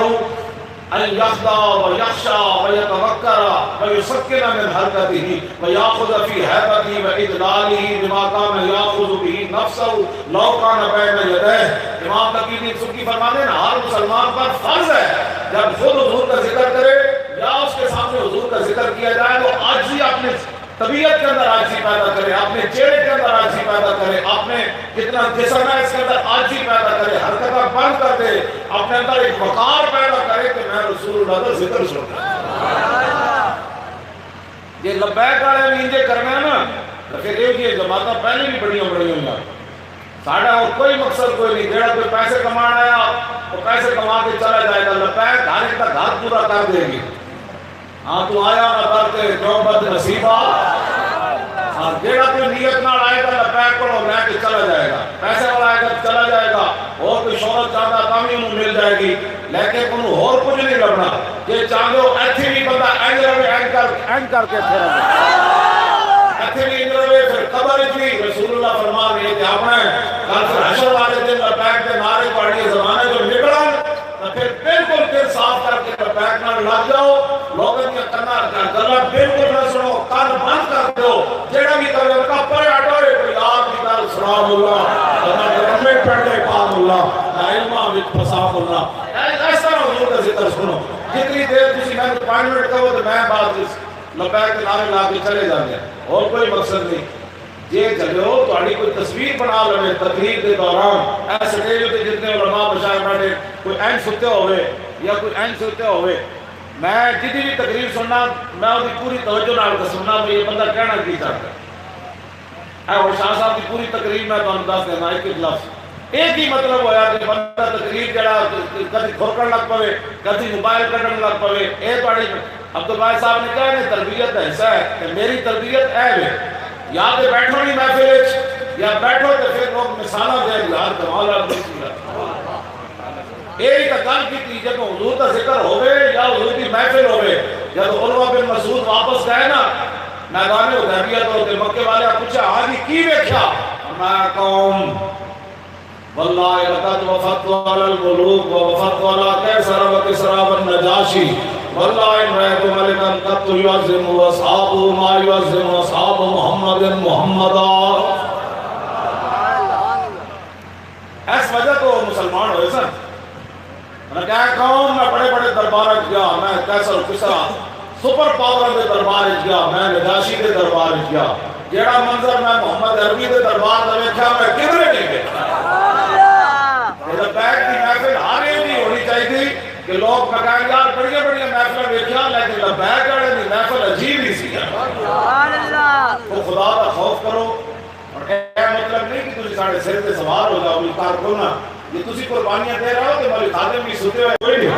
ان یخضع ویخشع ویتوکر ویسکن من حرکتہ ویاخذ فی حیبتہ واجلالہ بما کان یاخذ بہ نفسہ لو کان بین یدیہ۔ امام تقی سبکی فرماتے ہیں ہر مسلمان پر فرض ہے جب خود حضور کا ذکر کرے یا اس کے سامنے حضور کا ذکر کیا جائے تو عاجزی اپنے طبیعت کے اندر عاجزی پیدا کرے، اپنے چہرے کے اندر عاجزی پیدا کرے، اپنے جتنا جسم ہے اس کے اندر عاجزی پیدا کرے، حرکتیں بند کر دے، اپنے اندر ایک وقار پیدا کرے کہ میں رسول اللہ کا ذکر سنوں۔ یہ لبیک والے بھی انجے کرنا ہے نا، تو پھر یہ جماعتیں پہلے بھی بڑی ہوئی ہیں، ساڑھا اور کوئی مقصد کوئی نہیں، جیڑا کوئی پیسے کمانا آیا وہ پیسے کما کے چلا جائے گا، لبیک ہر ایک کا گھر پورا کر دے گی، ہاں تو آیا نہ کرتے جو بد نصیبہ، ہاں جیڑا کوئی نیت نہ آئے گا لبیک پڑھو لے کے چلا جائے گا، پیسے والا آئے گا چلا جائے گا، اور کوئی شہرت چاہتا تم ہی انہوں مل جائے گی، لیکن انہوں اور کچھ نہیں لگنا، یہ چاہتے ہو ایتھی بھی بندہ اینج روے اینج کر کے پھر ایتھی بھی اینج روے پھر قبر اچھی رسول اللہ فرما رہے کہ آپ نے کل پھر حشر والے دن لبیک کے نعرے پڑھیے زمانے جو نکڑا تو پھر بالکل پھر صاف کر کے لبیک نہ لگ جاؤ، لوگوں کی کرنا گلا بالکل نہ سنو، کان بند کر دو، جیڑا بھی کرے ان کا پڑے اٹھوڑے کوئی یاد بھی کر سلام اللہ اللہ رحمے پڑھے پاک اللہ علمہ وچ فصاح اللہ، ایسا حضور کا ذکر سنو، جتنی دیر تسی میں 5 منٹ کہو تو میں بعد لبیک کے نعرے لا کے چلے جاندے اور کوئی مقصد نہیں، جے چلو تہاڈی کوئی تصویر بنا لے تقریر کے دوران ایسے سٹیج تے جتنے علماء مشائخ بیٹھے کوئی این ستے ہوئے یا کوئی این ستے ہوئے، میں جدی بھی تقریر سننا میں وہ پوری توجہ نال سننا میں یہ بندہ کہنا کی چاہتا ہے، اور شاہ صاحب کی پوری تقریر میں تمہیں دس دینا ایک لفظ ایک ہی مطلب ہویا کہ بندہ تقریر جڑا کدی کھوکڑ لگ پوے کدی موبائل کڈن لگ پوے، اے تہاڈی عبدالباقی صاحب نے کہا کہ تربیت کا حصہ ہے کہ میری تربیت اے ہے، یا تے بیٹھو نہیں محفل وچ یا بیٹھو تے پھر لوگ مثالاں دے یار کمال ہے بسم اللہ، ایک گل کی جب حضور کا ذکر ہوئے یا حضور کی محفل ہوئے، جب عروہ بن مسعود واپس گئے نا میدان حدیبیہ تو مکے والے پوچھا حاجی کی ویکھیا، میں قوم واللہ لقد وفدت علی الملوک ووفدت علی قیصر وکسری والنجاشی واللہ ان رأیت ملکا قط یعظم واصحابہ ما یعظم اصحاب محمد محمدا۔ اس وجہ تو مسلمان ہوئے سن، میں کہا قوم میں بڑے بڑے دربار گیا، میں قیصر کسریٰ سپر پاور کے دربار گیا، میں نجاشی کے دربار گیا، جیڑا منظر میں محمد عربی کے دربار میں دیکھا میں کدھر نہیں گیا۔ لبیک کی محفل ہر ایک نہیں ہونی چاہیے تھی کہ لوگ میں کہیں یار بڑی بڑی محفل دیکھا لیکن لبیک والے کی محفل عجیب ہی سی، تو خدا کا خوف کرو، اور اے مطلب نہیں کہ تسی ساڑھے سر سے سوار ہو جاؤ کار کو نا، یہ تسی قربانیاں دے رہا ہو کہ مالی خادم بھی ستے ہوئے کوئی نہیں،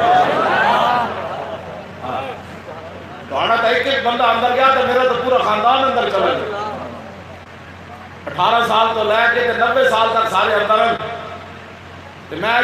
تو آنا تھا ایک بندہ اندر گیا تو میرا تو پورا خاندان اندر چلا گیا، 18 سال تو لے کے 90 سال تک سارے اندر ہیں، تو میں